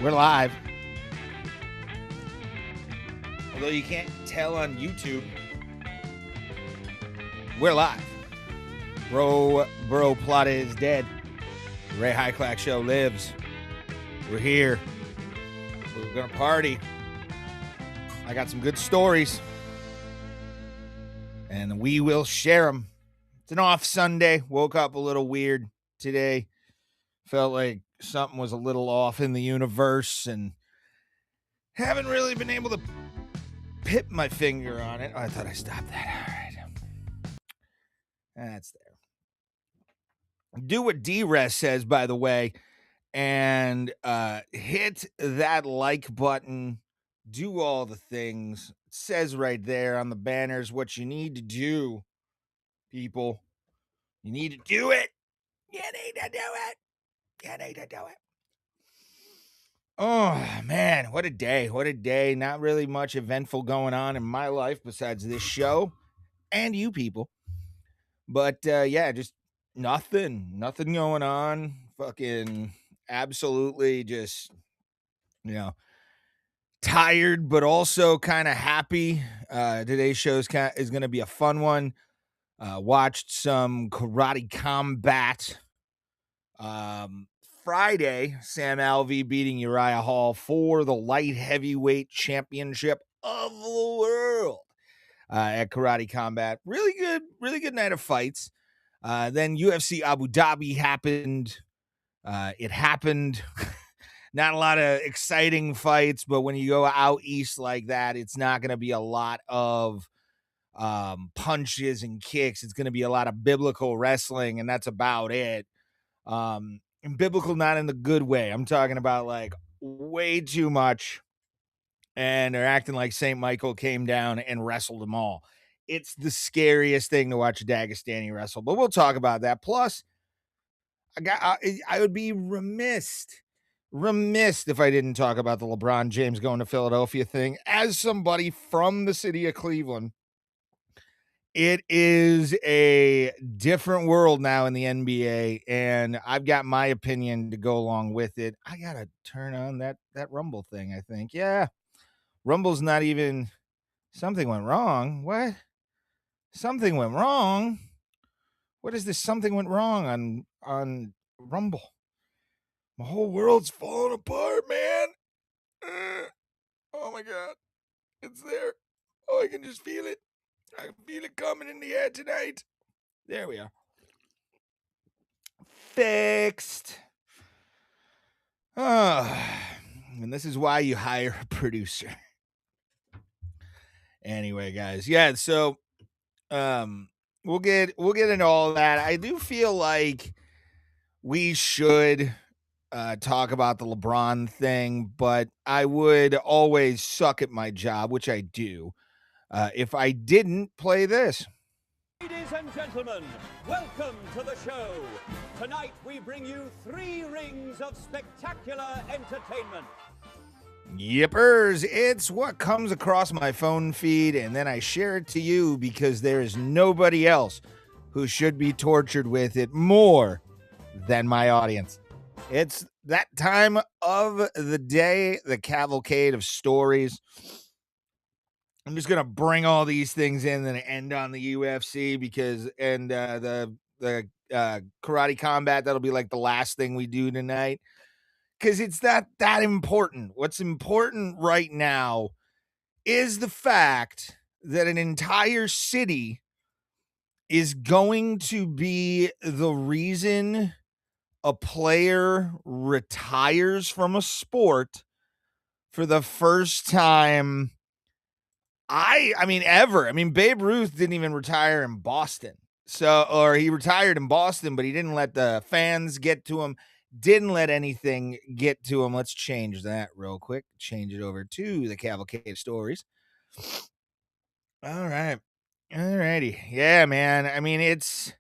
We're live. Although you can't tell on YouTube, we're live. Bro Plata is dead. The Ray Hyclak Show lives. We're here. We're gonna party. I got some good stories, and we will share them. It's an off Sunday. Woke up a little weird today. Felt like something was a little off in the universe, and haven't really been able to pip my finger on it. Oh, I thought I stopped that. All right. That's there. Do what D-Res says, by the way, and hit that like button. Do all the things. It says right there on the banners what you need to do, people. You need to do it. You need to do it. You need to do it. Oh, man, what a day. What a day. Not really much eventful going on in my life besides this show and you people. But, yeah, just nothing going on. Fucking absolutely just, tired, but also kind of happy. Today's show is going to be a fun one. Watched some Karate Combat. Friday, Sam Alvey beating Uriah Hall for the light heavyweight championship of the world at Karate Combat. Really good night of fights. Then UFC Abu Dhabi happened. It happened. Not a lot of exciting fights, but when you go out east like that, it's not going to be a lot of punches and kicks. It's going to be a lot of biblical wrestling, and that's about it. And biblical, not in the good way. I'm talking about like way too much. And they're acting like St. Michael came down and wrestled them all. It's the scariest thing to watch a Dagestani wrestle, but we'll talk about that. Plus, I would be remiss if I didn't talk about the LeBron James going to Philadelphia thing. As somebody from the city of Cleveland, it is a different world now in the NBA, and I've got my opinion to go along with it. I gotta turn on that Rumble thing, I think. Yeah. Rumble's not even... Something went wrong. What? Something went wrong? What is this something went wrong on Rumble? My whole world's falling apart, man. Oh my God. It's there. Oh, I can just feel it. I can feel it coming in the air tonight. There we are. Fixed. And this is why you hire a producer. Anyway, guys. Yeah, so we'll get into all that. I do feel like we should talk about the LeBron thing, but I would always suck at my job, which I do, if I didn't play this. Ladies and gentlemen, welcome to the show. Tonight we bring you 3 rings of spectacular entertainment. Yippers, it's what comes across my phone feed, and then I share it to you because there is nobody else who should be tortured with it more than my audience. It's that time of the day, the cavalcade of stories. I'm just going to bring all these things in and end on the UFC because, and the Karate Combat, that'll be like the last thing we do tonight. Because it's that important. What's important right now is the fact that an entire city is going to be the reason a player retires from a sport for the first time ever. Babe Ruth didn't even retire in Boston. Or he retired in Boston, but he didn't let the fans get to him. Didn't let anything get to him. Let's change that real quick. Change it over to the Cavalcade Stories. All right. All righty. Yeah, man. It's...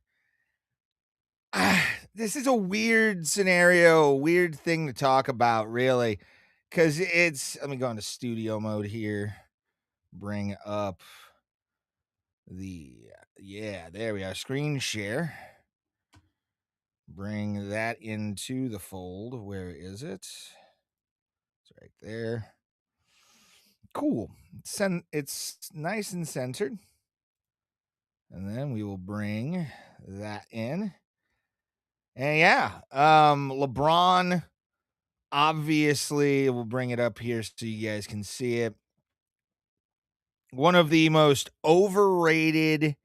this is a weird scenario, weird thing to talk about, really. Because it's... Let me go into studio mode here. Bring up the... Yeah, there we are. Screen share. Bring that into the fold. Where is it? It's right there. Cool. It's nice and centered. And then we will bring that in. And yeah, LeBron, obviously, we'll bring it up here so you guys can see it. One of the most overrated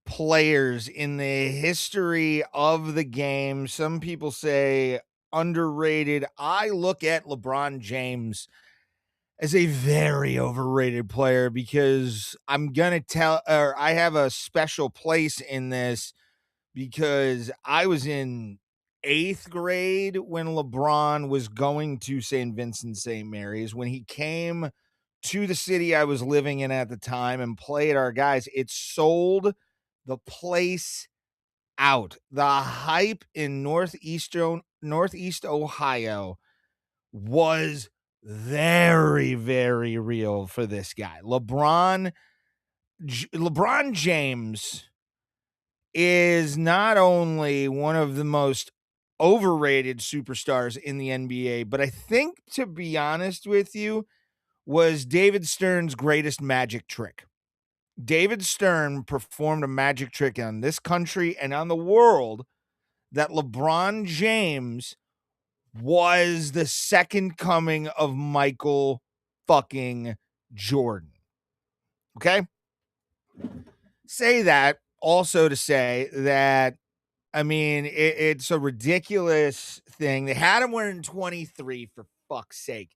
players in the history of the game. Some people say underrated. I look at LeBron James as a very overrated player because I have a special place in this because I was in 8th grade when LeBron was going to St. Vincent St. Mary's. When he came to the city I was living in at the time and played our guys, it sold the place out. The hype in Northeast Ohio was very, very real for this guy. LeBron James is not only one of the most overrated superstars in the NBA, but I think, to be honest with you, was David Stern's greatest magic trick. David Stern performed a magic trick on this country and on the world that LeBron James was the second coming of Michael fucking Jordan. Okay? Say that also to say that, I mean, it's a ridiculous thing. They had him wearing 23, for fuck's sake.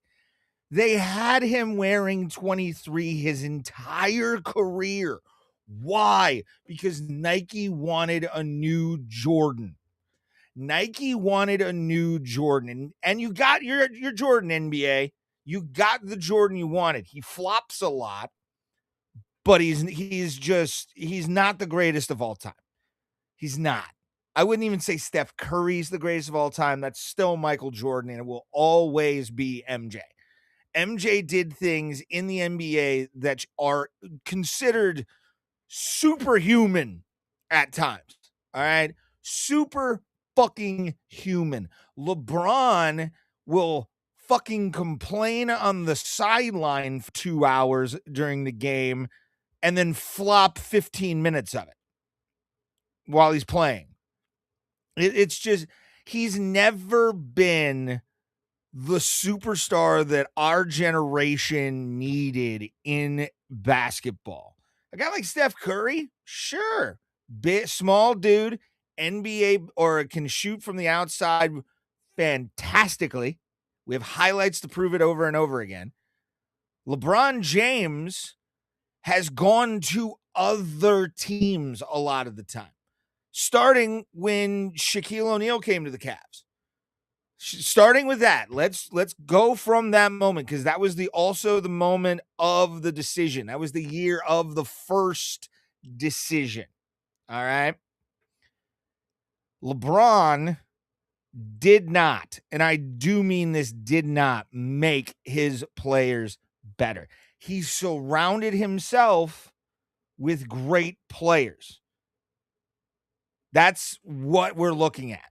They had him wearing 23 his entire career. Why? Because Nike wanted a new Jordan. Nike wanted a new Jordan. And you got your Jordan, NBA. You got the Jordan you wanted. He flops a lot, but he's not the greatest of all time. He's not. I wouldn't even say Steph Curry's the greatest of all time. That's still Michael Jordan, and it will always be MJ. MJ did things in the NBA that are considered superhuman at times. All right. Super fucking human. LeBron will fucking complain on the sideline for 2 hours during the game and then flop 15 minutes of it while he's playing. It's just, he's never been the superstar that our generation needed in basketball. A guy like Steph Curry, sure, small dude, NBA, or can shoot from the outside fantastically. We have highlights to prove it over and over again. LeBron James has gone to other teams a lot of the time, starting when Shaquille O'Neal came to the Cavs. Starting with that, let's go from that moment, because that was also the moment of the decision. That was the year of the first decision. All right. LeBron did not, and I do mean this, did not make his players better. He surrounded himself with great players. That's what we're looking at.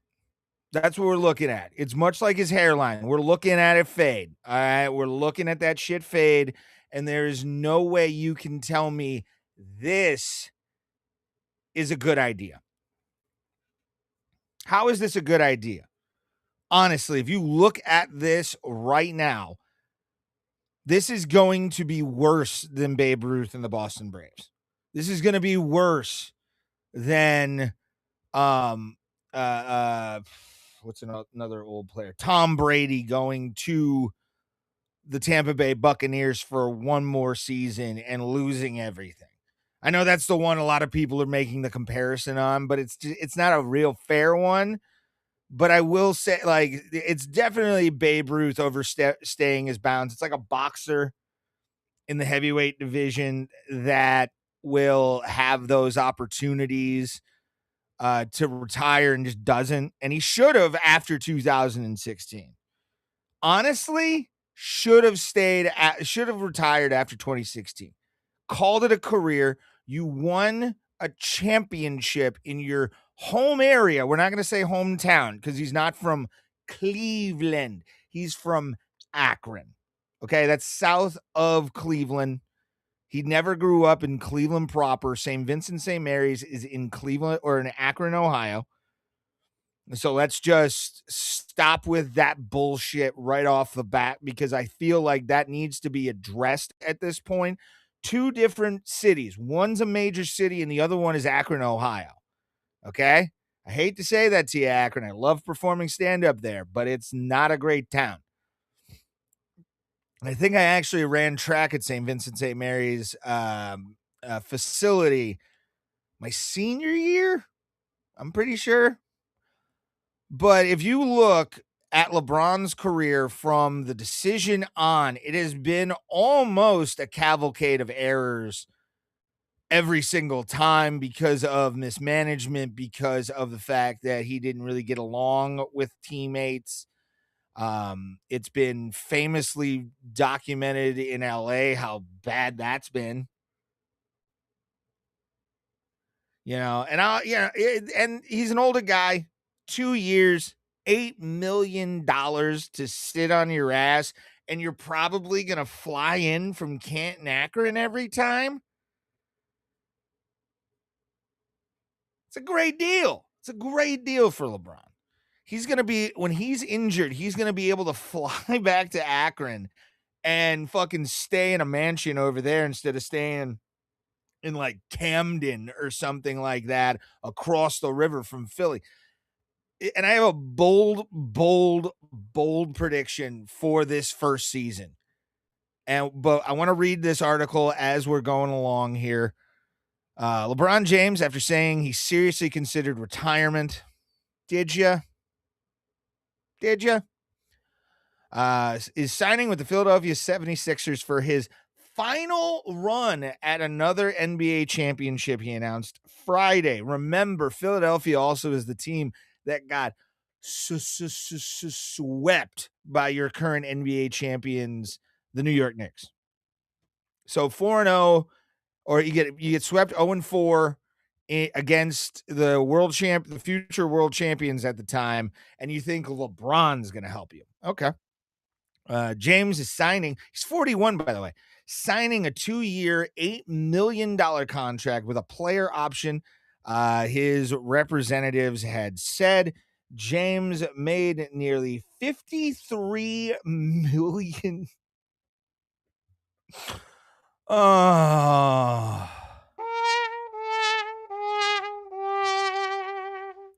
That's what we're looking at. It's much like his hairline. We're looking at it fade. All right. We're looking at that shit fade. And there is no way you can tell me this is a good idea. How is this a good idea? Honestly, if you look at this right now, this is going to be worse than Babe Ruth and the Boston Braves. This is going to be worse than what's another old player? Tom Brady going to the Tampa Bay Buccaneers for one more season and losing everything. I know that's the one a lot of people are making the comparison on, but it's not a real fair one. But I will say, like, it's definitely Babe Ruth overstaying his bounds. It's like a boxer in the heavyweight division that will have those opportunities to retire and just doesn't. And he should have after 2016. Honestly, should have retired after 2016. Called it a career. You won a championship in your home area. We're not going to say hometown because he's not from Cleveland. He's from Akron. Okay, that's south of Cleveland. He never grew up in Cleveland proper. St. Vincent St. Mary's is in Cleveland or in Akron, Ohio. So let's just stop with that bullshit right off the bat, because I feel like that needs to be addressed at this point. Two different cities. One's a major city and the other one is Akron, Ohio. Okay? I hate to say that to you, Akron. I love performing stand-up there, but it's not a great town. I think I actually ran track at St. Vincent St. Mary's facility my senior year. I'm pretty sure. But if you look at LeBron's career from the decision on, it has been almost a cavalcade of errors every single time because of mismanagement, because of the fact that he didn't really get along with teammates. It's been famously documented in LA how bad that's been. And he's an older guy, 2 years, $8 million to sit on your ass, and you're probably going to fly in from Canton, Akron every time. It's a great deal. It's a great deal for LeBron. He's going to be, when he's injured, he's going to be able to fly back to Akron and fucking stay in a mansion over there instead of staying in like Camden or something like that across the river from Philly. And I have a bold prediction for this first season. But I want to read this article as we're going along here. LeBron James, after saying he seriously considered retirement. Did you? Is signing with the Philadelphia 76ers for his final run at another NBA championship, he announced Friday. Remember, Philadelphia also is the team that got swept by your current NBA champions, the New York Knicks. So 4-0, or you get swept 0-4 against the future world champions at the time, and you think LeBron's going to help you. Okay. James is signing. He's 41, by the way. Signing a 2-year, $8 million contract with a player option. His representatives had said James made nearly $53 million.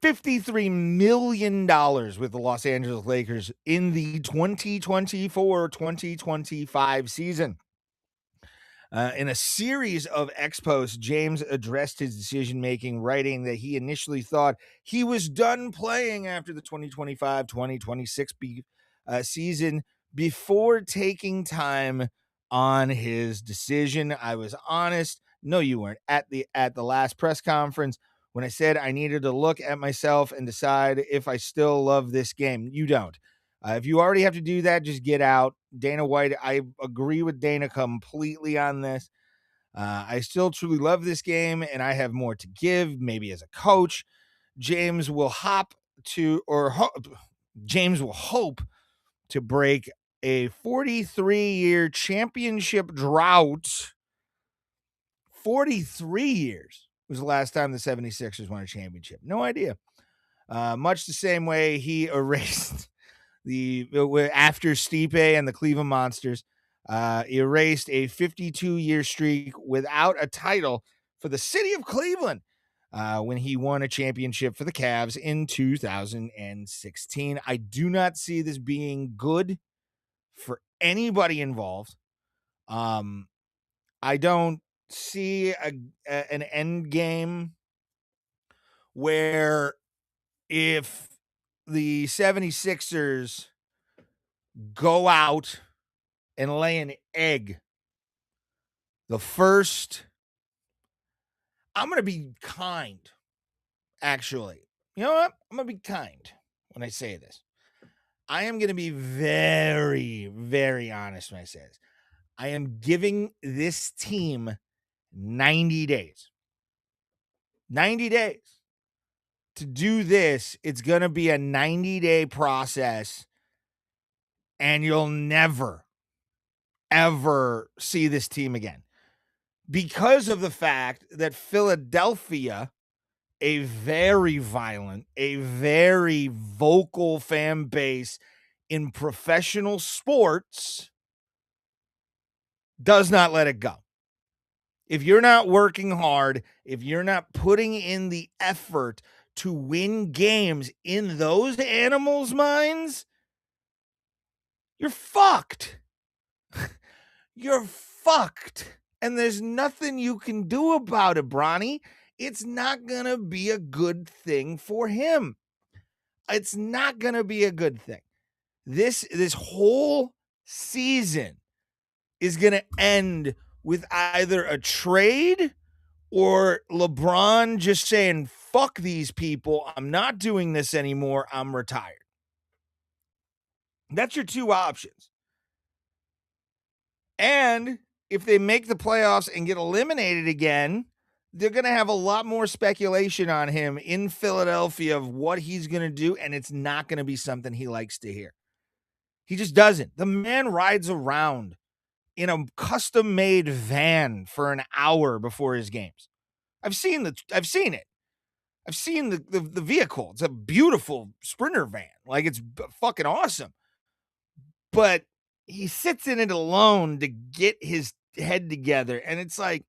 $53 million with the Los Angeles Lakers in the 2024-2025 season. In a series of expos, James addressed his decision-making, writing that he initially thought he was done playing after the 2025-2026 season before taking time on his decision. I was honest. No, you weren't. At the last press conference, when I said I needed to look at myself and decide if I still love this game. You don't. If you already have to do that, just get out. Dana White, I agree with Dana completely on this. I still truly love this game, and I have more to give, maybe as a coach. James will hope to break a 43-year championship drought. 43 years was the last time the 76ers won a championship. No idea. Much the same way he erased after Stipe and the Cleveland Monsters, erased a 52-year streak without a title for the city of Cleveland when he won a championship for the Cavs in 2016. I do not see this being good for anybody involved. I don't see an end game where if the 76ers go out and lay an egg, I'm going to be kind, actually. You know what? I'm going to be kind when I say this. I am going to be very, very honest when I say this. I am giving this team 90 days. 90 days. To do this, it's going to be a 90-day process. and you'll never, ever see this team again because of the fact that Philadelphia, a very violent, a very vocal fan base in professional sports, does not let it go. If you're not working hard, if you're not putting in the effort to win games in those animals' minds, you're fucked. You're fucked. And there's nothing you can do about it, Bronny. It's not going to be a good thing for him. It's not going to be a good thing. This whole season is going to end with either a trade or LeBron just saying, fuck these people. I'm not doing this anymore. I'm retired. That's your two options. And if they make the playoffs and get eliminated again, they're going to have a lot more speculation on him in Philadelphia of what he's going to do, and it's not going to be something he likes to hear. He just doesn't. The man rides around in a custom-made van for an hour before his games. I've seen it. I've seen the vehicle. It's a beautiful Sprinter van. Like, it's fucking awesome. But he sits in it alone to get his head together. And it's like,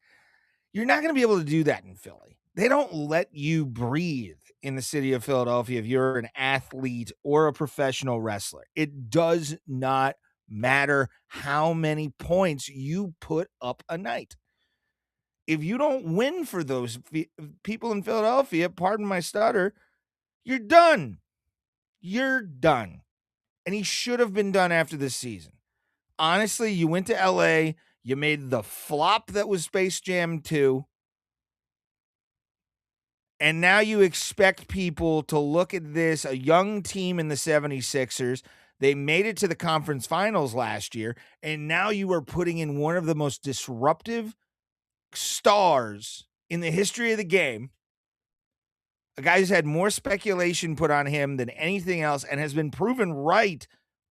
you're not going to be able to do that in Philly. They don't let you breathe in the city of Philadelphia if you're an athlete or a professional wrestler. It does not matter how many points you put up a night. If you don't win for those people in Philadelphia, pardon my stutter, you're done. You're done. And he should have been done after this season. Honestly, you went to LA, you made the flop that was Space Jam 2, and now you expect people to look at this, a young team in the 76ers. They made it to the conference finals last year, and now you are putting in one of the most disruptive stars in the history of the game. A guy who's had more speculation put on him than anything else and has been proven right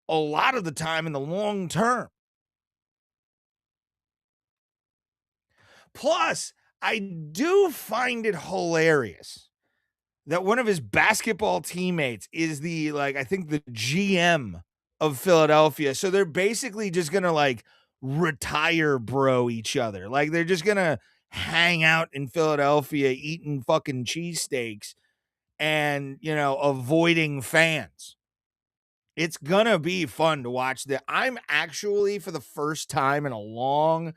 a lot of the time in the long term. Plus, I do find it hilarious that one of his basketball teammates is I think the GM of Philadelphia. So they're basically just going to retire bro each other. Like, they're just going to hang out in Philadelphia eating fucking cheesesteaks and, avoiding fans. It's going to be fun to watch that. I'm actually, for the first time in a long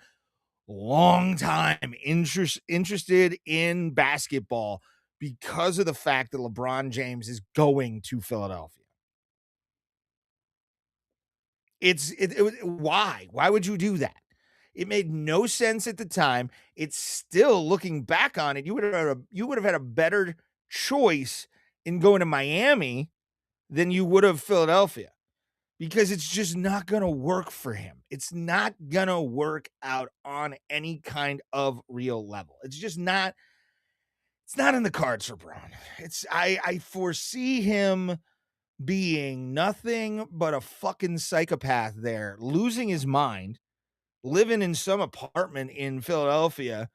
time, interested in basketball because of the fact that LeBron James is going to Philadelphia. Why? Why would you do that? It made no sense at the time. It's still, looking back on it, you would have had a better choice in going to Miami than you would have Philadelphia, because it's just not going to work for him. It's not going to work out on any kind of real level. It's just not. It's not in the cards for Braun. I foresee him being nothing but a fucking psychopath there, losing his mind, living in some apartment in Philadelphia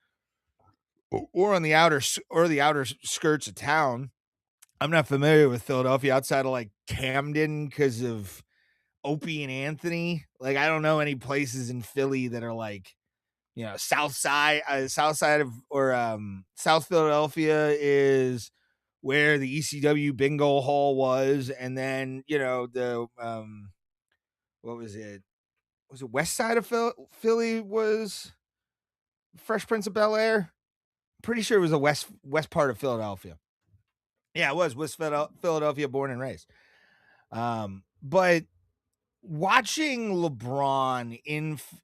or on the outer skirts of town. I'm not familiar with Philadelphia outside of Camden because of Opie and Anthony. I don't know any places in Philly that are South side of, or South Philadelphia is where the ECW bingo hall was. And then, the, what was it? Was it west side of Philly was Fresh Prince of Bel-Air? Pretty sure it was the west part of Philadelphia. Yeah, it was West Philadelphia, born and raised. But watching LeBron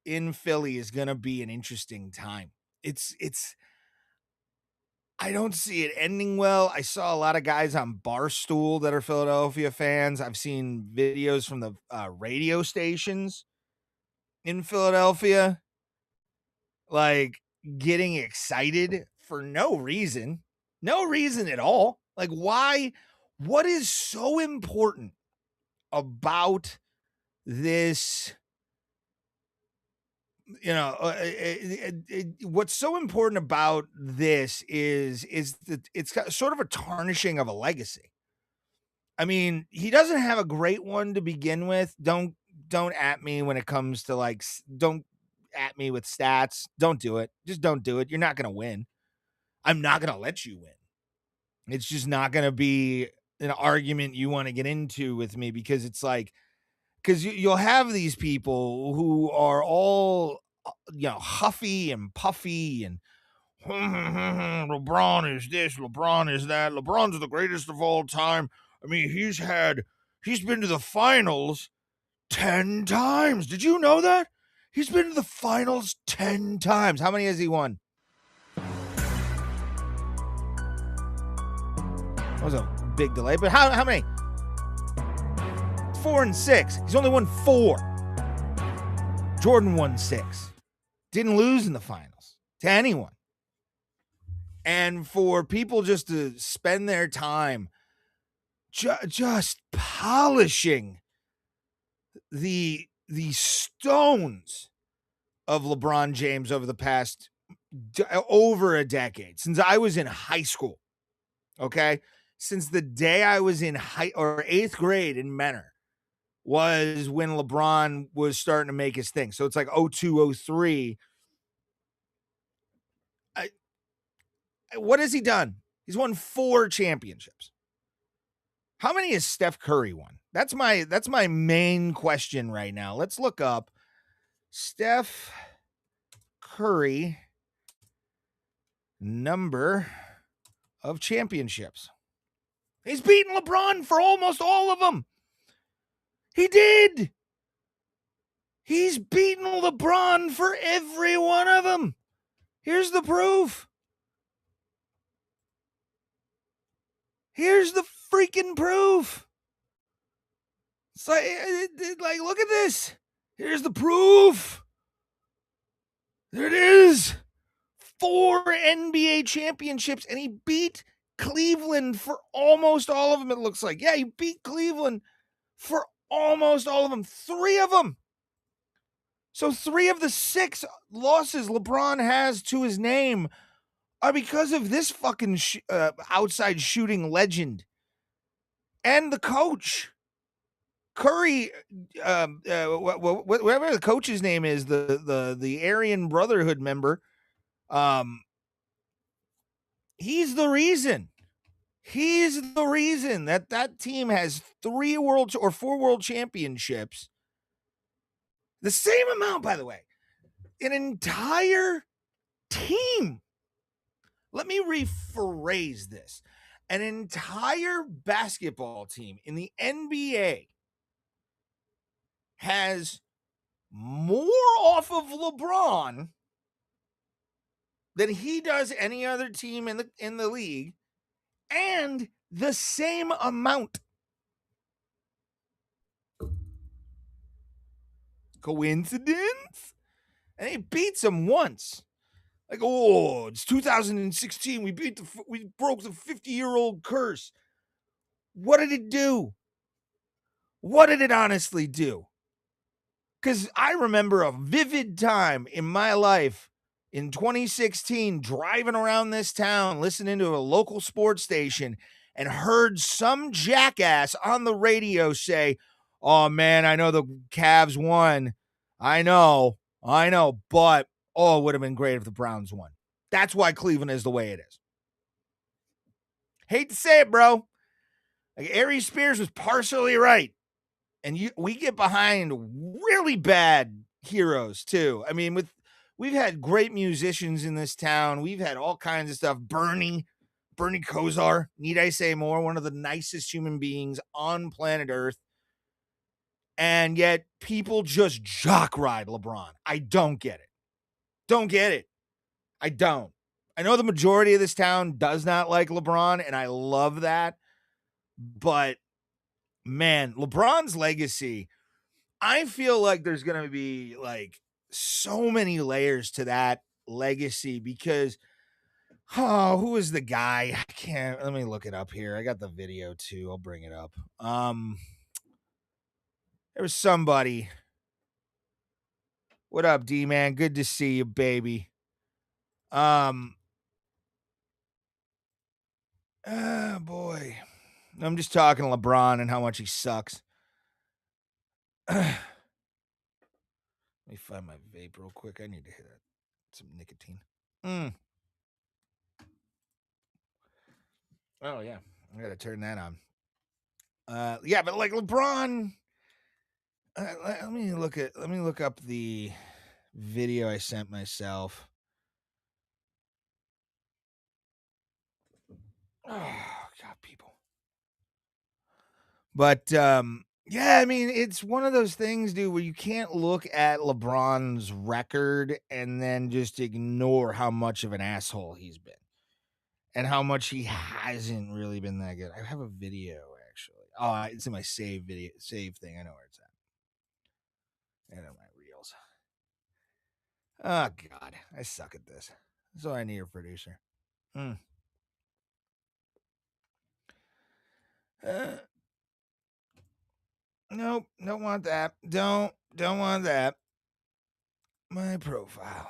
in Philly is going to be an interesting time. I don't see it ending well. I saw a lot of guys on Barstool that are Philadelphia fans. I've seen videos from the radio stations in Philadelphia, getting excited for no reason at all. Why? What is so important about this, what's so important about this is that it's got sort of a tarnishing of a legacy. I mean, he doesn't have a great one to begin with. Don't at me when it comes to like, don't at me with stats. Don't do it. Just don't do it. You're not going to win. I'm not going to let you win. It's just not going to be an argument you want to get into with me, because it's like, because you'll have these people who are all, huffy and puffy and LeBron is this, LeBron is that. LeBron's the greatest of all time. I mean, he's been to the finals 10 times. Did you know that? He's been to the finals 10 times. How many has he won? That was a big delay, but how many? 4 and 6. He's only won 4. Jordan won 6. Didn't lose in the finals to anyone. And for people just to spend their time just polishing the stones of LeBron James over the past over a decade, since I was in high school, okay? Since the day I was in 8th grade in Menor was when LeBron was starting to make his thing. So it's like 02, 03. What has he done? He's won 4 championships. How many has Steph Curry won? That's my main question right now. Let's look up Steph Curry number of championships. He's beaten LeBron for almost all of them. He did. He's beaten LeBron for every one of them. Here's the proof. Here's the freaking proof. It's like, look at this. Here's the proof. There it is. 4 NBA championships, and he beat Cleveland for almost all of them, it looks like. Yeah, he beat Cleveland for almost all of them. 3 of them. So 3 of the 6 losses LeBron has to his name are because of this fucking outside shooting legend and the coach. Curry, whatever the coach's name is, the Aryan Brotherhood member, he's the reason. He's the reason that team has 4 world championships. The same amount, by the way. An entire team. Let me rephrase this. An entire basketball team in the NBA has more off of LeBron than he does any other team in the league, and the same amount. Coincidence? And he beats him once. Like, oh, it's 2016. We broke the 50-year-old curse. What did it do? What did it honestly do? Because I remember a vivid time in my life in 2016, driving around this town, listening to a local sports station, and heard some jackass on the radio say, "Oh, man, I know the Cavs won. I know, but, oh, it would have been great if the Browns won." That's why Cleveland is the way it is. Hate to say it, bro. Like, Aries Spears was partially right. And we get behind really bad heroes, too. I mean, we've had great musicians in this town. We've had all kinds of stuff. Bernie Kosar, need I say more? One of the nicest human beings on planet Earth. And yet people just jock ride LeBron. I don't get it. Don't get it. I don't. I know the majority of this town does not like LeBron, and I love that. But, man, LeBron's legacy, I feel like there's going to be, like, so many layers to that legacy because, who is the guy? I can't. Let me look it up here. I got the video, too. I'll bring it up. There was somebody. What up, D-Man? Good to see you, baby. Oh, boy. I'm just talking to LeBron and how much he sucks. Let me find my vape real quick. I need to hit some nicotine. Oh, yeah. I got to turn that on. Yeah, but like LeBron, let me look up the video I sent myself. Oh, God, people. But yeah, I mean, it's one of those things, dude, where you can't look at LeBron's record and then just ignore how much of an asshole he's been and how much he hasn't really been that good. I have a video, actually. Oh, it's in my save thing. I know where it's at. And in my reels. Oh, God. I suck at this. So I need a producer. Nope, don't want that. Don't want that. My profile.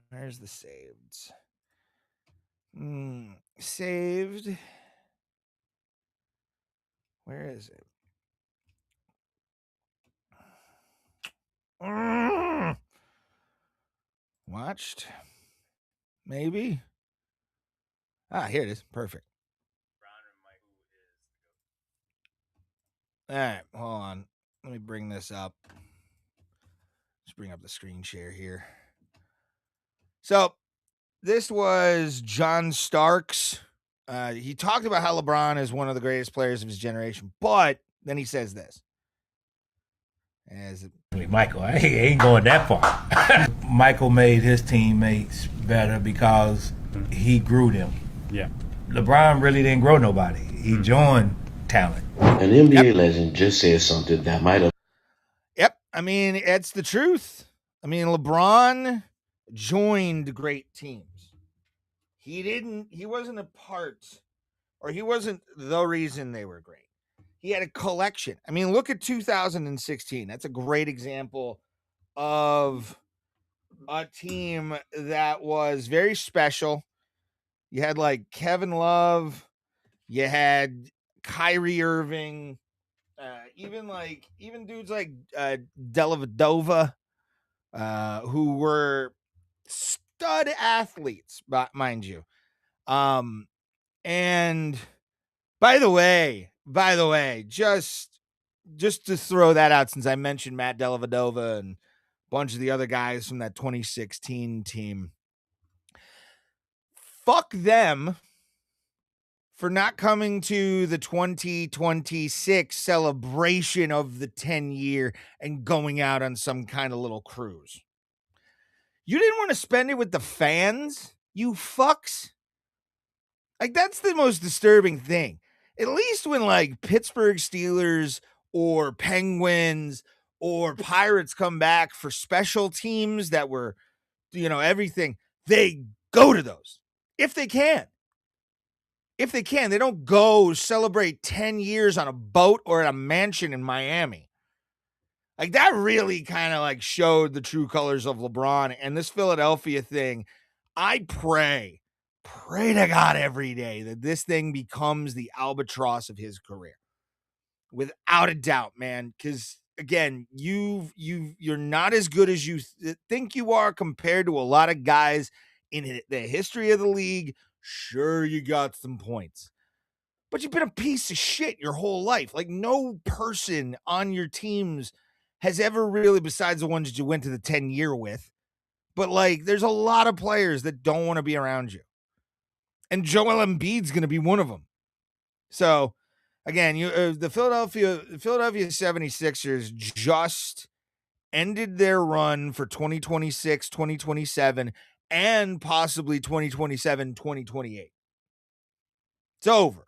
Where's the saveds? Saved. Where is it? Watched. Maybe. Here it is. Perfect. All right, hold on. Let me bring this up. Let's bring up the screen share here. So, this was John Starks. He talked about how LeBron is one of the greatest players of his generation, but then he says this. Michael, I ain't going that far. Michael made his teammates better because he grew them. Yeah. LeBron really didn't grow nobody. He joined talent. An NBA legend just said something that might have. Yep. I mean, it's the truth. I mean, LeBron joined great teams. He wasn't a part, or he wasn't the reason they were great. He had a collection. I mean, look at 2016. That's a great example of a team that was very special. You had like Kevin Love, you had Kyrie Irving, even dudes like Dellavedova, who were stud athletes, mind you. And by the way, just to throw that out, since I mentioned Matt Dellavedova and a bunch of the other guys from that 2016 team, fuck them for not coming to the 2026 celebration of the 10-year and going out on some kind of little cruise. You didn't want to spend it with the fans, you fucks? Like, that's the most disturbing thing. At least when, like, Pittsburgh Steelers or Penguins or Pirates come back for special teams that were, everything, they go to those. If they can. They don't go celebrate 10 years on a boat or at a mansion in Miami. Like, that really kind of like showed the true colors of LeBron. And this Philadelphia thing, I pray to God every day that this thing becomes the albatross of his career. Without a doubt, man. Because again, you're not as good as you think you are compared to a lot of guys in the history of the league. Sure, you got some points, but you've been a piece of shit your whole life. Like, no person on your teams has ever really, besides the ones that you went to the 10-year with, but like, there's a lot of players that don't want to be around you. And Joel Embiid's going to be one of them. So, again, the Philadelphia 76ers just ended their run for 2026, 2027, and possibly 2027, 2028. It's over.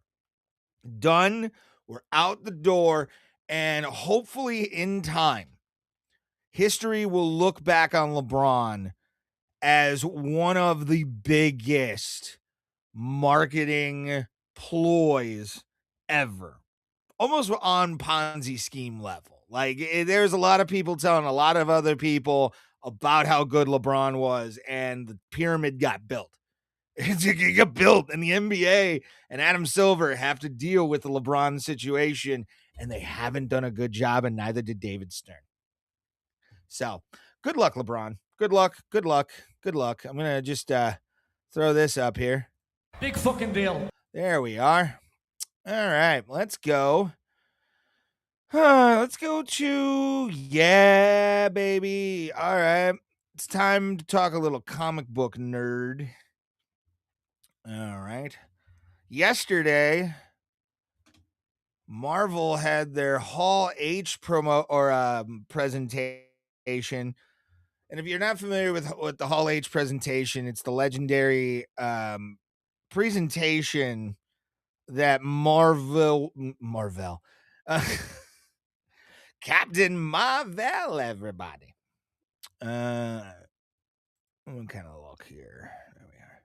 Done. We're out the door. And hopefully in time, history will look back on LeBron as one of the biggest marketing ploys ever. Almost on Ponzi scheme level. Like, there's a lot of people telling a lot of other people about how good LeBron was, and the pyramid got built. It got built, and the NBA and Adam Silver have to deal with the LeBron situation, and they haven't done a good job, and neither did David Stern. So, good luck, LeBron. Good luck. Good luck. Good luck. I'm going to just throw this up here. Big fucking deal. There we are. All right, let's go. Let's go to, yeah, baby. All right, it's time to talk a little comic book nerd. All right. Yesterday, Marvel had their Hall H promo or presentation. And if you're not familiar with the Hall H presentation, it's the legendary presentation that Marvel Captain Marvel, everybody. What kind of look here? There we are.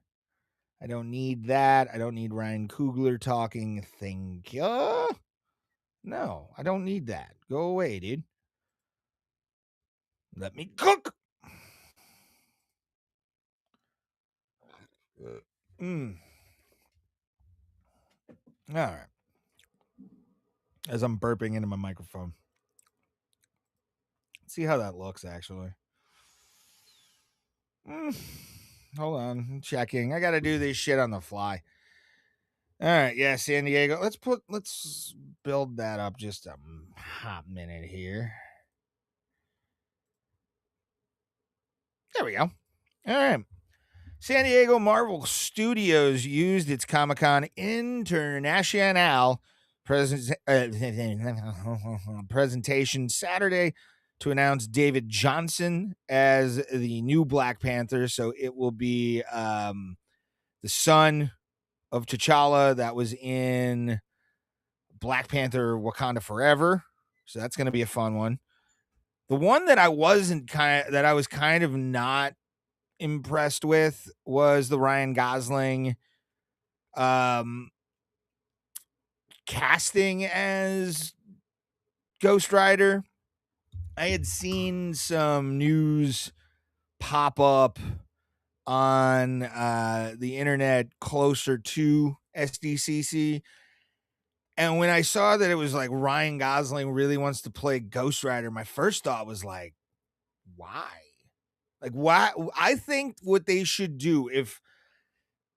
I don't need that. I don't need Ryan Coogler talking. Thank you. No, I don't need that. Go away, dude. Let me cook. All right. As I'm burping into my microphone. See how that looks, actually. Hold on. I'm checking. I got to do this shit on the fly. All right. Yeah, San Diego. Let's build that up just a hot minute here. There we go. All right. San Diego Marvel Studios used its Comic-Con International presentation Saturday to announce David Johnson as the new Black Panther. So it will be the son of T'Challa that was in Black Panther Wakanda Forever. So that's going to be a fun one. The one that I was kind of not impressed with was the Ryan Gosling casting as Ghost Rider. I had seen some news pop up on the internet closer to SDCC, and when I saw that it was like Ryan Gosling really wants to play Ghost Rider, my first thought was like, why? Like, why? I think what they should do, if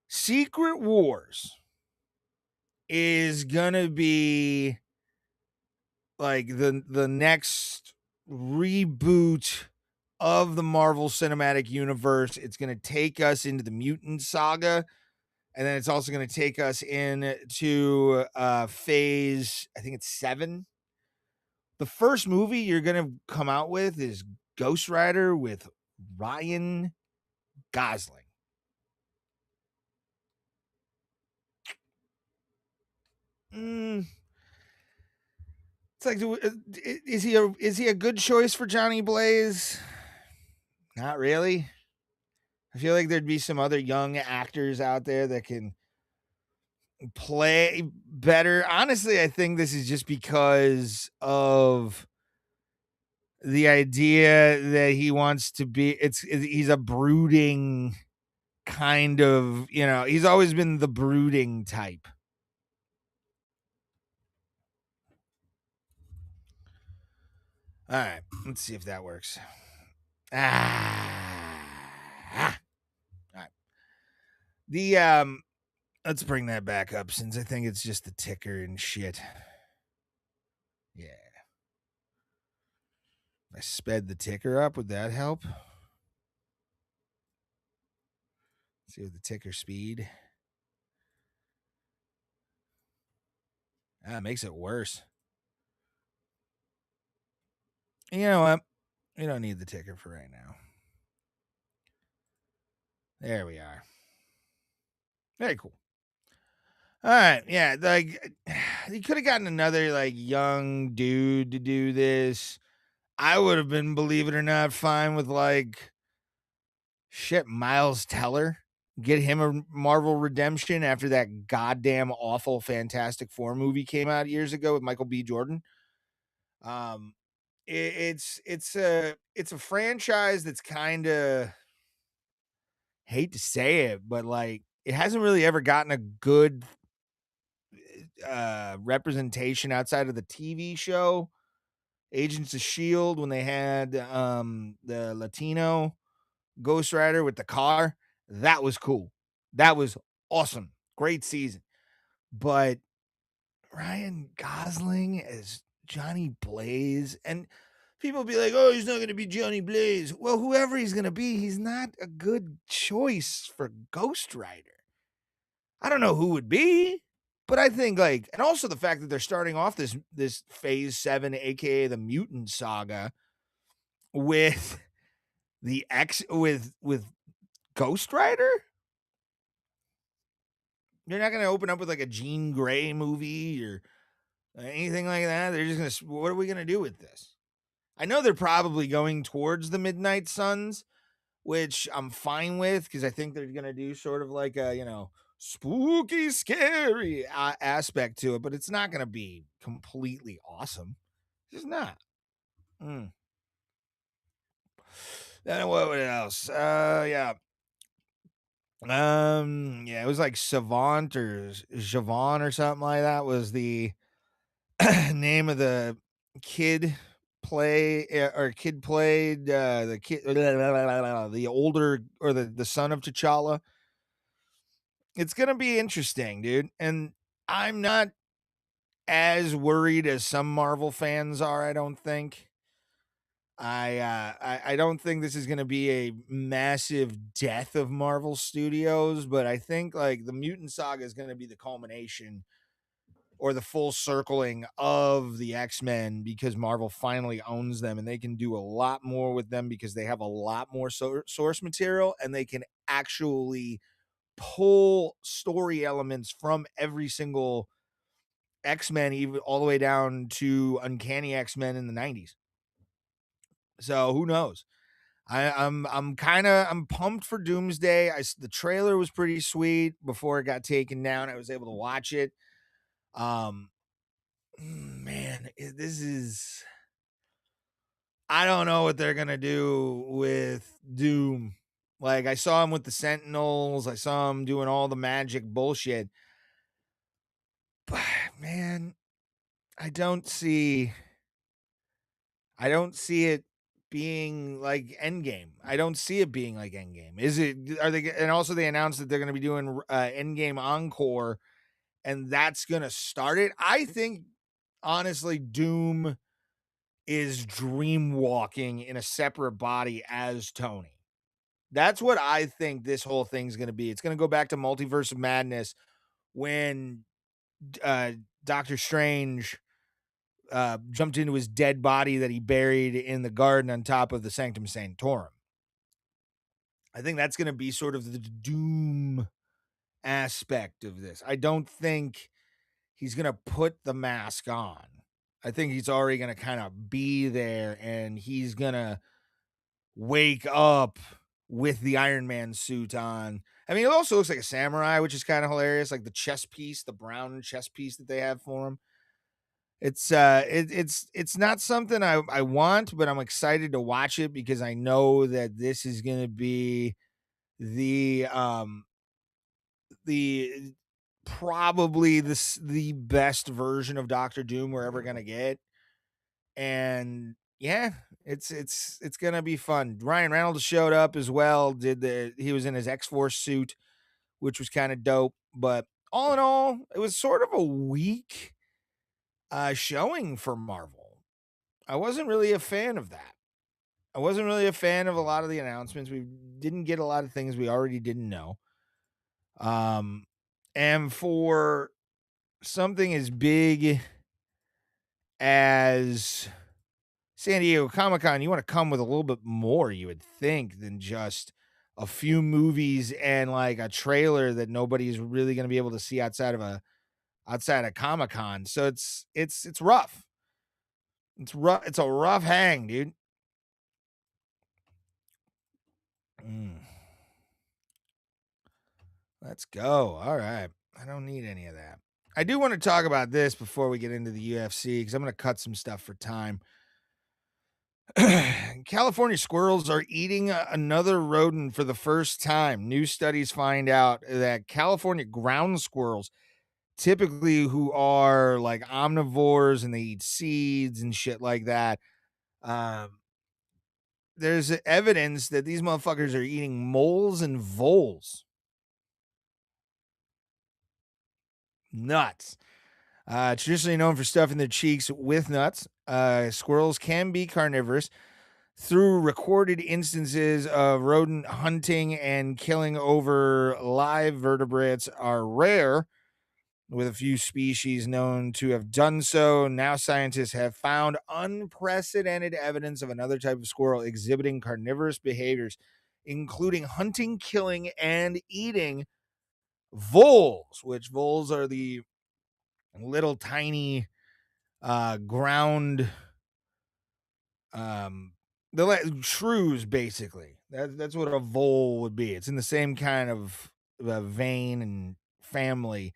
Secret Wars is gonna be like the next reboot of the Marvel Cinematic Universe, it's gonna take us into the Mutant Saga, and then it's also gonna take us into phase, I think it's 7. The first movie you're gonna come out with is Ghost Rider with Ryan Gosling. It's like, is he a good choice for Johnny Blaze? Not really. I feel like there'd be some other young actors out there that can play better. Honestly, I think this is just because of the idea that he wants to be. He's a brooding kind of, he's always been the brooding type. All right, let's see if that works. All right. Let's bring that back up, since I think it's just the ticker and shit. Yeah. I sped the ticker up. Would that help? Let's see what the ticker speed. It makes it worse. You know what? We don't need the ticker for right now. There we are. Very cool. All right. Yeah. Like, you could have gotten another like young dude to do this. I would have been, believe it or not, fine with like Miles Teller. Get him a Marvel redemption after that goddamn awful Fantastic Four movie came out years ago with Michael B. Jordan. it's a franchise that's kind of, hate to say it, but like it hasn't really ever gotten a good representation outside of the TV show Agents of Shield when they had the Latino Ghost Rider with the car. That was cool. That was awesome. Great season. But Ryan Gosling as Johnny Blaze, and people be like, oh, he's not going to be Johnny Blaze. Well, whoever he's going to be, he's not a good choice for Ghost Rider. I don't know who would be, but I think like, and also the fact that they're starting off this phase 7, aka the Mutant Saga, with with Ghost Rider. You're not going to open up with like a Jean Grey movie or anything like that. They're just going to, what are we going to do with this? I know they're probably going towards the Midnight Suns, which I'm fine with because I think they're going to do sort of like a, spooky, scary aspect to it, but it's not going to be completely awesome. It's just not. Then what else? Yeah, it was like Savant or Javon or something like that was the name of the kid played the kid the older or the son of T'Challa. It's gonna be interesting, dude, and I'm not as worried as some Marvel fans are. I don't think. I don't think this is going to be a massive death of Marvel Studios, but I think like the Mutant Saga is going to be the culmination or the full circling of the X-Men because Marvel finally owns them and they can do a lot more with them because they have a lot more source material and they can actually pull story elements from every single X-Men, even all the way down to Uncanny X-Men in the 90s. So who knows? I'm pumped for Doomsday. The trailer was pretty sweet before it got taken down. I was able to watch it. Man, this is, I don't know what they're gonna do with Doom. Like I saw him with the Sentinels. I saw him doing all the magic bullshit. But man, I don't see it being like Endgame. I don't see it being like Endgame. Is it? Are they? And also, they announced that they're going to be doing Endgame Encore, and that's going to start it. I think, honestly, Doom is dream walking in a separate body as Tony. That's what I think this whole thing's going to be. It's going to go back to Multiverse of Madness when Doctor Strange jumped into his dead body that he buried in the garden on top of the Sanctum Sanctorum. I think that's going to be sort of the Doom aspect of this. I don't think he's going to put the mask on. I think he's already going to kind of be there and he's going to wake up with the Iron Man suit on. I mean, it also looks like a samurai, which is kind of hilarious. Like the chest piece, the brown chest piece that they have for him. It's not something I want, but I'm excited to watch it because I know that this is going to be the probably the best version of Doctor Doom we're ever going to get. And yeah, it's going to be fun. Ryan Reynolds showed up as well. He was in his X-Force suit, which was kind of dope, but all in all, it was sort of a weak showing for Marvel. I wasn't really a fan of that. I wasn't really a fan of a lot of the announcements. We didn't get a lot of things we already didn't know. And for something as big as San Diego Comic-Con, you want to come with a little bit more, you would think, than just a few movies and like a trailer that nobody's really going to be able to see outside of Comic-Con. So it's rough. It's rough. It's a rough hang, dude. Let's go. All right. I don't need any of that. I do want to talk about this before we get into the UFC because I'm going to cut some stuff for time. California squirrels are eating another rodent for the first time. New studies find out that California ground squirrels, typically who are like omnivores and they eat seeds and shit like that, there's evidence that these motherfuckers are eating moles and voles. Nuts. Traditionally known for stuffing their cheeks with nuts, squirrels can be carnivorous. Through recorded instances of rodent hunting and killing over live vertebrates are rare, with a few species known to have done so. Now scientists have found unprecedented evidence of another type of squirrel exhibiting carnivorous behaviors, including hunting, killing, and eating voles, which voles are the little tiny ground shrews, basically. That's what a vole would be. It's in the same kind of vein and family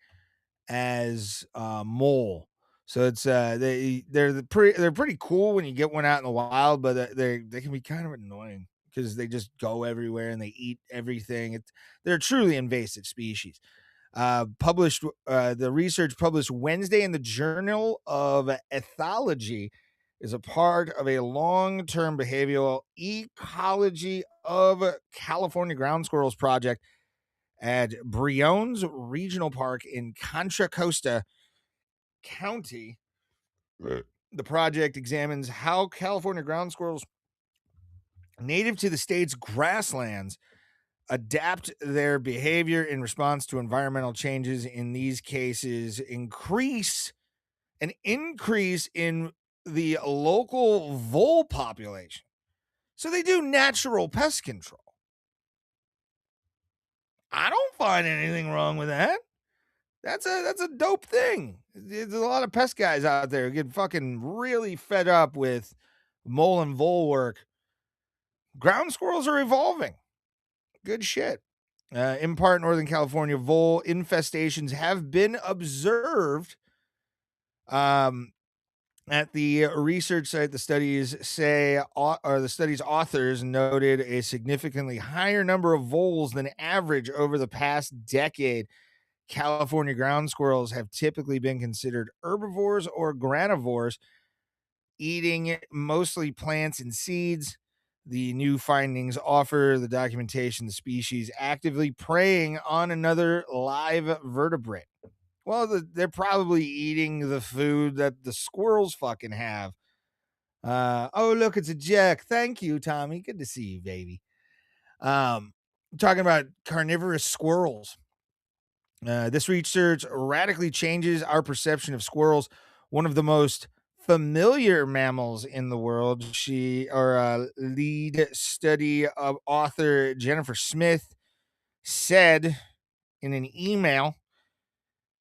as mole. So it's they're pretty cool when you get one out in the wild, but they can be kind of annoying because they just go everywhere and they eat everything. They're a truly invasive species. The research published Wednesday in the Journal of Ethology is a part of a long-term behavioral ecology of California ground squirrels project at Briones Regional Park in Contra Costa County. The project examines how California ground squirrels native to the state's grasslands adapt their behavior in response to environmental changes. In these cases, increase in the local vole population. So they do natural pest control. I don't find anything wrong with that. That's a dope thing. There's a lot of pest guys out there who get fucking really fed up with mole and vole work. Ground squirrels are evolving. Good shit. In part, Northern California vole infestations have been observed. At the research site, the study's authors noted a significantly higher number of voles than average over the past decade. California ground squirrels have typically been considered herbivores or granivores, eating mostly plants and seeds. The new findings offer the documentation the species actively preying on another live vertebrate. Well, they're probably eating the food that the squirrels fucking have. Oh, look, it's a Jack. Thank you, Tommy. Good to see you, baby. Talking about carnivorous squirrels. This research radically changes our perception of squirrels, one of the most familiar mammals in the world. Lead study of author Jennifer Smith said in an email,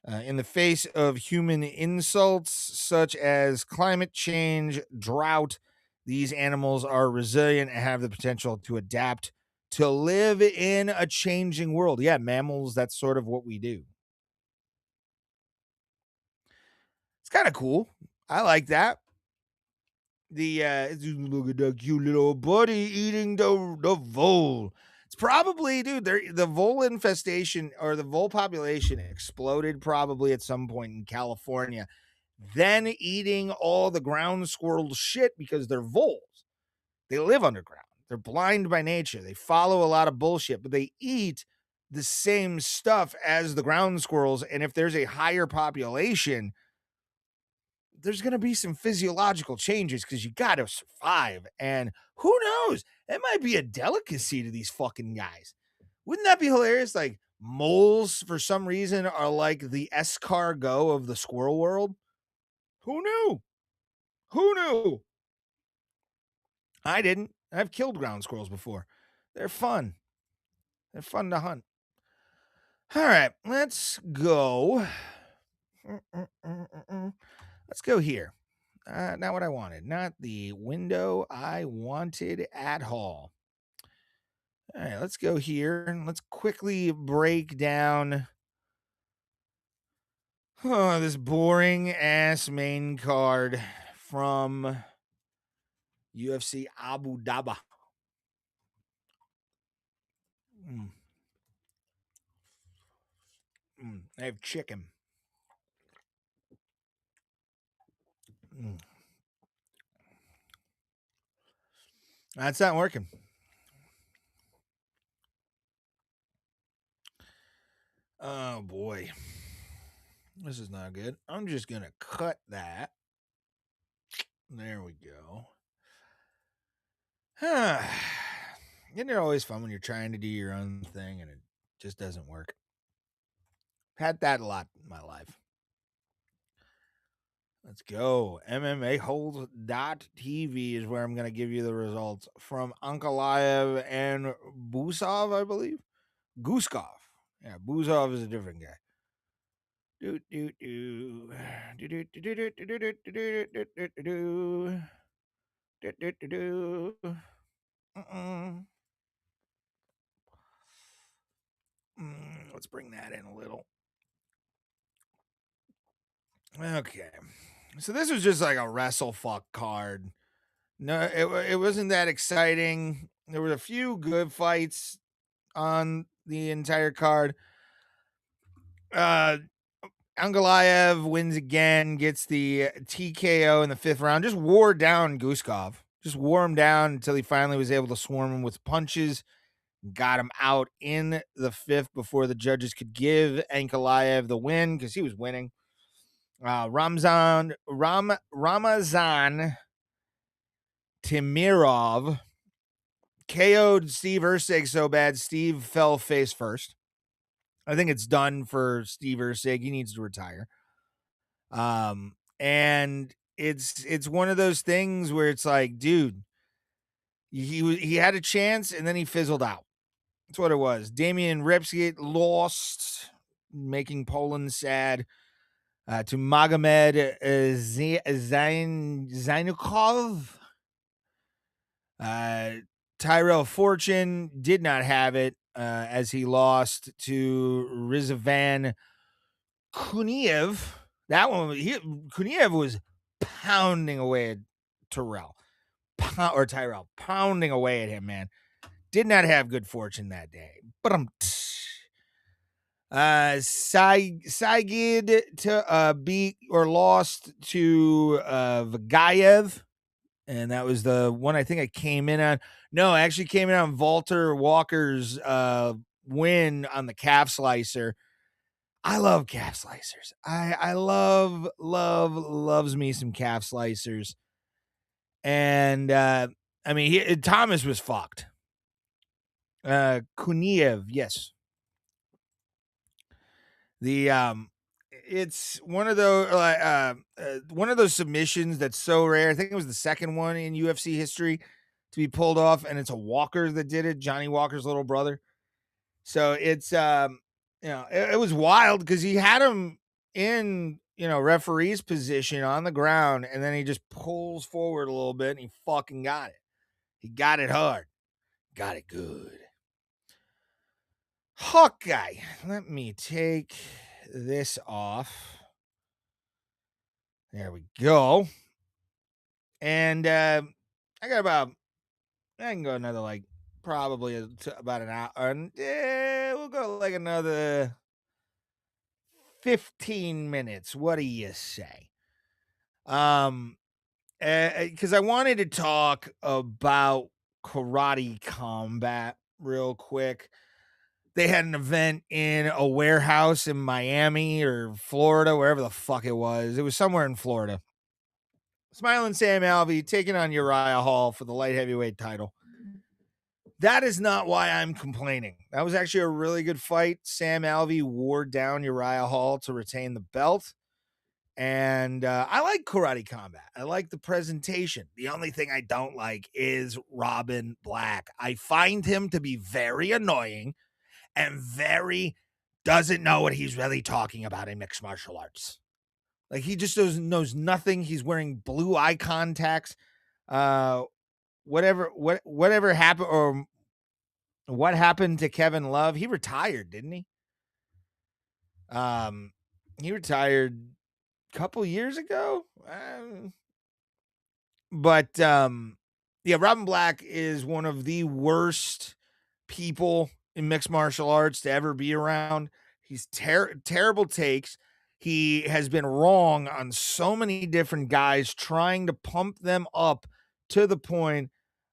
in the face of human insults such as climate change, drought, these animals are resilient and have the potential to adapt to live in a changing world. Yeah, mammals, that's sort of what we do. It's kind of cool. I like that. Look at that cute little buddy eating the vole. It's probably, dude, the vole infestation or the vole population exploded probably at some point in California. Then eating all the ground squirrel shit because they're voles. They live underground. They're blind by nature. They follow a lot of bullshit, but they eat the same stuff as the ground squirrels. And if there's a higher population, there's going to be some physiological changes because you got to survive. And who knows? It might be a delicacy to these fucking guys. Wouldn't that be hilarious? Like, moles, for some reason, are like the escargot of the squirrel world. Who knew? Who knew? I didn't. I've killed ground squirrels before. They're fun. They're fun to hunt. All right, let's go. Let's go here. Not what I wanted. Not the window I wanted at all. All right, let's go here and let's quickly break down this boring ass main card from UFC Abu Dhabi. I have chicken. That's not working. Oh boy. This is not good. I'm just going to cut that. There we go. Isn't it always fun when you're trying to do your own thing and it just doesn't work? Had that a lot in my life. Let's go. MMAholds.tv is where I'm going to give you the results from Ankalaev and Busov, I believe. Guskov. Yeah, Busov is a different guy. Let's bring that in a little. Okay. So this was just like a wrestle fuck card. No, it wasn't that exciting. There were a few good fights on the entire card. Ankalaev wins again, gets the TKO in the 5th round. Just wore down Guskov. Just wore him down until he finally was able to swarm him with punches. Got him out in the 5th before the judges could give Ankalaev the win because he was winning. Ramazan Temirov KO'd Steve Erceg so bad Steve fell face first. I think it's done for Steve Erceg. He needs to retire. And it's one of those things where it's like, dude, he had a chance and then he fizzled out. That's what it was. Damian Rzepecki lost, making Poland sad. To Magomed Zaynukov. Tyrell Fortune did not have it as he lost to Ramazan Kuniev. That one, Kuniev was pounding away at Tyrell, pounding away at him, man. Did not have good fortune that day. But Saigid to beat or lost to Vagayev. And that was the one I think I came in on. No, I actually came in on Walter Walker's win on the calf slicer. I love calf slicers. I loves me some calf slicers. And I mean, Thomas was fucked. Kuniev, yes. The it's one of those submissions that's so rare. I think it was the second one in UFC history to be pulled off, and it's a Walker that did it, Johnny Walker's little brother. So it's it was wild because he had him in referee's position on the ground, and then he just pulls forward a little bit and he fucking got it. He got it hard, got it good. Hawkeye. Let me take this off. There we go. And I can go another probably about an hour. And we'll go another 15 minutes. What do you say? Because I wanted to talk about karate combat real quick. They had an event in a warehouse in Miami or Florida, wherever the fuck it was. It was somewhere in Florida. Smiling Sam Alvey taking on Uriah Hall for the light heavyweight title. That is not why I'm complaining. That was actually a really good fight. Sam Alvey wore down Uriah Hall to retain the belt. And I like karate combat. I like the presentation. The only thing I don't like is Robin Black. I find him to be very annoying and very doesn't know what he's really talking about in mixed martial arts. Like he just knows nothing. He's wearing blue eye contacts. Whatever happened or what happened to Kevin Love? He retired, didn't he? He retired a couple years ago. But Yeah, Robin Black is one of the worst people in mixed martial arts to ever be around. He's terrible takes. He has been wrong on so many different guys, trying to pump them up to the point.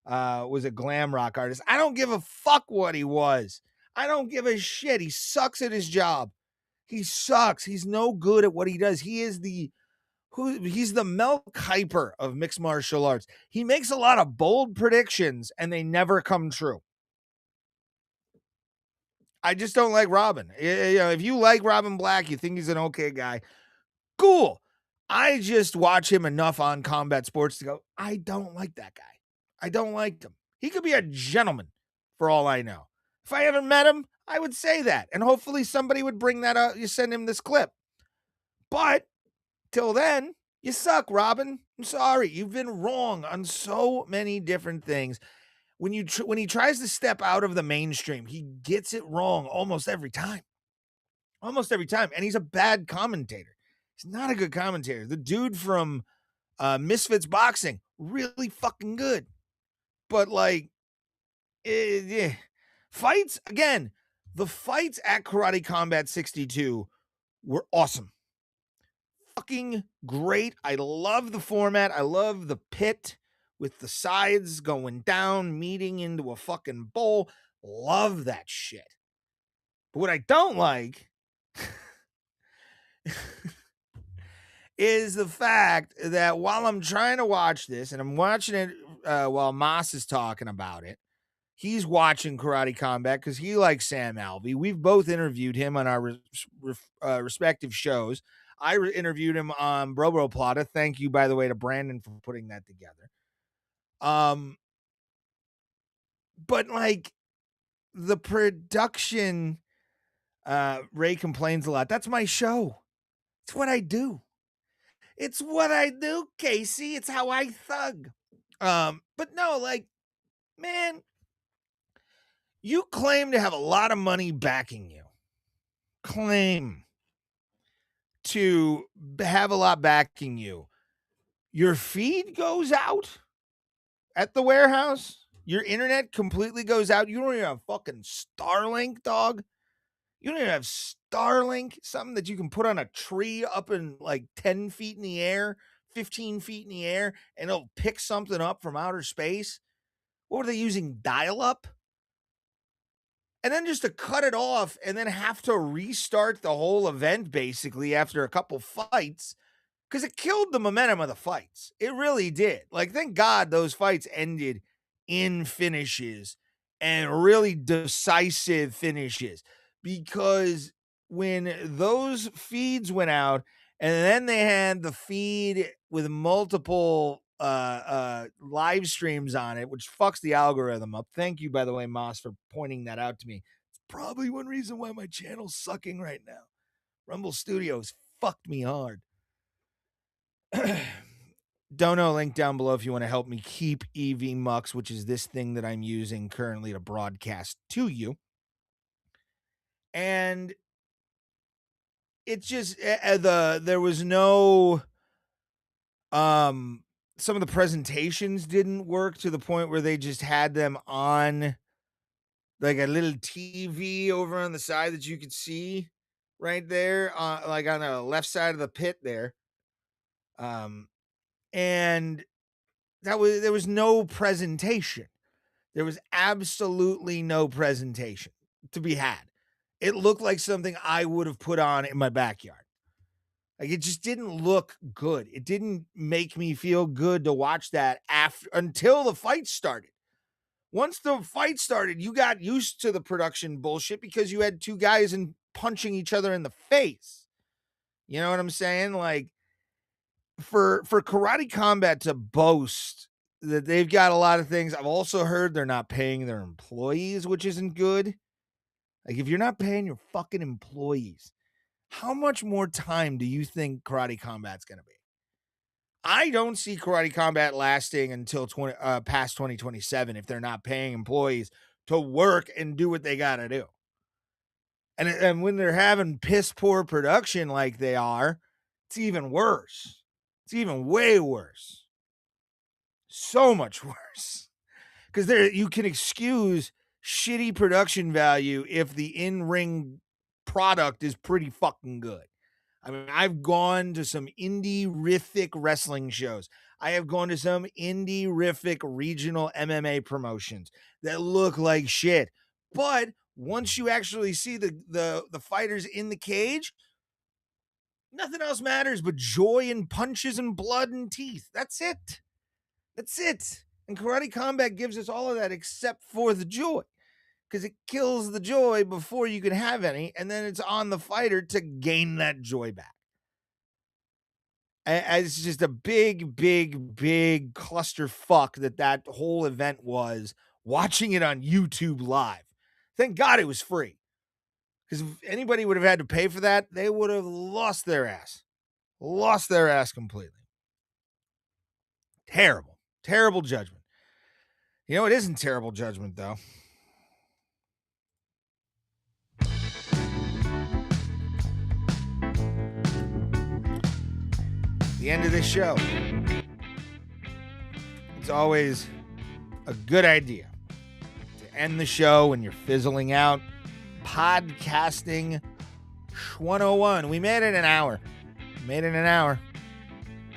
Was a glam rock artist. I don't give a fuck what he was. I don't give a shit. He sucks at his job. He sucks. He's no good at what he does. He's the Mel Kiper of mixed martial arts. He makes a lot of bold predictions and they never come true. I just don't like Robin. You know, if you like Robin Black, you think he's an okay guy, cool. I just watch him enough on combat sports to go, I don't like that guy. I don't like him. He could be a gentleman for all I know. If I ever met him, I would say that. And hopefully somebody would bring that up. You send him this clip. But till then, you suck, Robin. I'm sorry. You've been wrong on so many different things. When he tries to step out of the mainstream, he gets it wrong almost every time. Almost every time. And he's a bad commentator. He's not a good commentator. The dude from Misfits Boxing, really fucking good. But like, fights, again, the fights at Karate Combat 62 were awesome. Fucking great. I love the format. I love the pit with the sides going down, meeting into a fucking bowl. Love that shit. But what I don't like is the fact that while I'm trying to watch this, and I'm watching it while Moss is talking about it, he's watching Karate Combat because he likes Sam Alvey. We've both interviewed him on our respective shows. I interviewed him on Bro Plata. Thank you, by the way, to Brandon for putting that together. But like the production, Ray complains a lot. That's my show. It's what I do. It's what I do, Casey. It's how I thug. But no, like, man, you claim to have a lot of money backing you. Claim to have a lot backing you. Your feed goes out at the warehouse. Your internet completely goes out. You don't even have fucking Starlink, dog. You don't even have Starlink, something that you can put on a tree up in like 10 feet in the air, 15 feet in the air, and it'll pick something up from outer space. What were they using? Dial-up? And then just to cut it off and then have to restart the whole event basically after a couple fights, because it killed the momentum of the fights. It really did. Like, thank God those fights ended in finishes and really decisive finishes, because when those feeds went out and then they had the feed with multiple live streams on it, which fucks the algorithm up. Thank you, by the way, Moss, for pointing that out to me. It's probably one reason why my channel's sucking right now. Rumble Studios fucked me hard. Dono link down below if you want to help me keep EV Mux, which is this thing that I'm using currently to broadcast to you. And it just there was no some of the presentations didn't work to the point where they just had them on like a little TV over on the side that you could see right there, like on the left side of the pit there. And there was no presentation. There was absolutely no presentation to be had. It looked like something I would have put on in my backyard. Like, it just didn't look good. It didn't make me feel good to watch that until the fight started. Once the fight started, you got used to the production bullshit because you had two guys punching each other in the face. You know what I'm saying? Like, for Karate Combat to boast that they've got a lot of things, I've also heard they're not paying their employees, which isn't good. Like, if you're not paying your fucking employees, how much more time do you think Karate Combat's going to be? I don't see Karate Combat lasting until past 2027 if they're not paying employees to work and do what they got to do. And when they're having piss poor production like they are, it's even worse. It's even way worse. So much worse. because there you can excuse shitty production value if the in-ring product is pretty fucking good. I mean, I've gone to some indie-rific wrestling shows. I have gone to some indie-rific regional MMA promotions that look like shit. But once you actually see the fighters in the cage, nothing else matters but joy and punches and blood and teeth. That's it. That's it. And Karate Combat gives us all of that except for the joy, because it kills the joy before you can have any, and then it's on the fighter to gain that joy back. And it's just a big clusterfuck that whole event was, watching it on YouTube Live. Thank God it was free, because if anybody would have had to pay for that, they would have lost their ass completely. Terrible judgment. You know, it isn't terrible judgment, though. The end of this show. It's always a good idea to end the show when you're fizzling out. Podcasting 101. We made it an hour.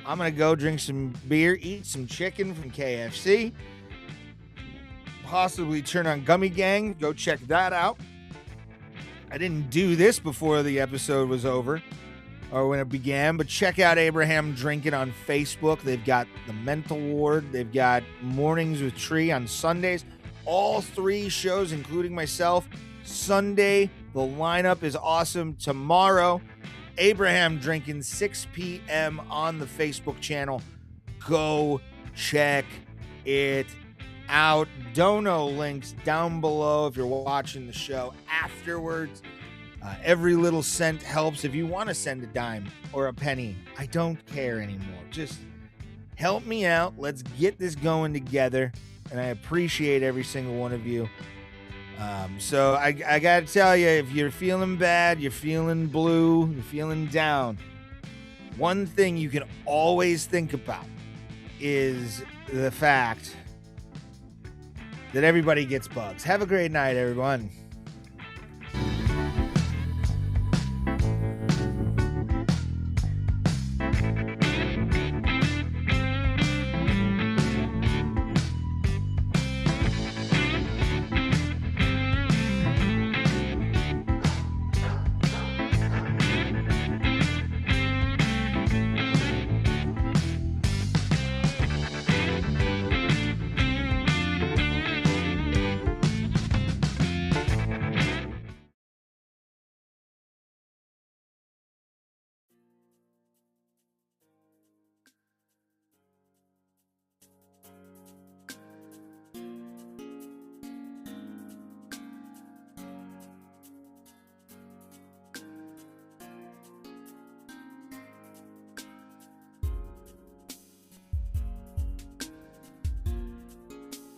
I'm going to go drink some beer, eat some chicken from KFC, possibly turn on Gummy Gang. Go check that out. I didn't do this before the episode was over or when it began, but check out Abraham Drinking on Facebook. They've got the Mental Ward. They've got Mornings with Tree on Sundays. All 3 shows, including myself. Sunday, the lineup is awesome. Tomorrow, Abraham Drinking, 6 p.m. on the Facebook channel. Go check it out. Dono links down below if you're watching the show afterwards. Every little cent helps. If you want to send a dime or a penny, I don't care anymore. Just help me out. Let's get this going together. And I appreciate every single one of you. So I got to tell you, if you're feeling bad, you're feeling blue, you're feeling down, one thing you can always think about is the fact that everybody gets bugs. Have a great night, everyone.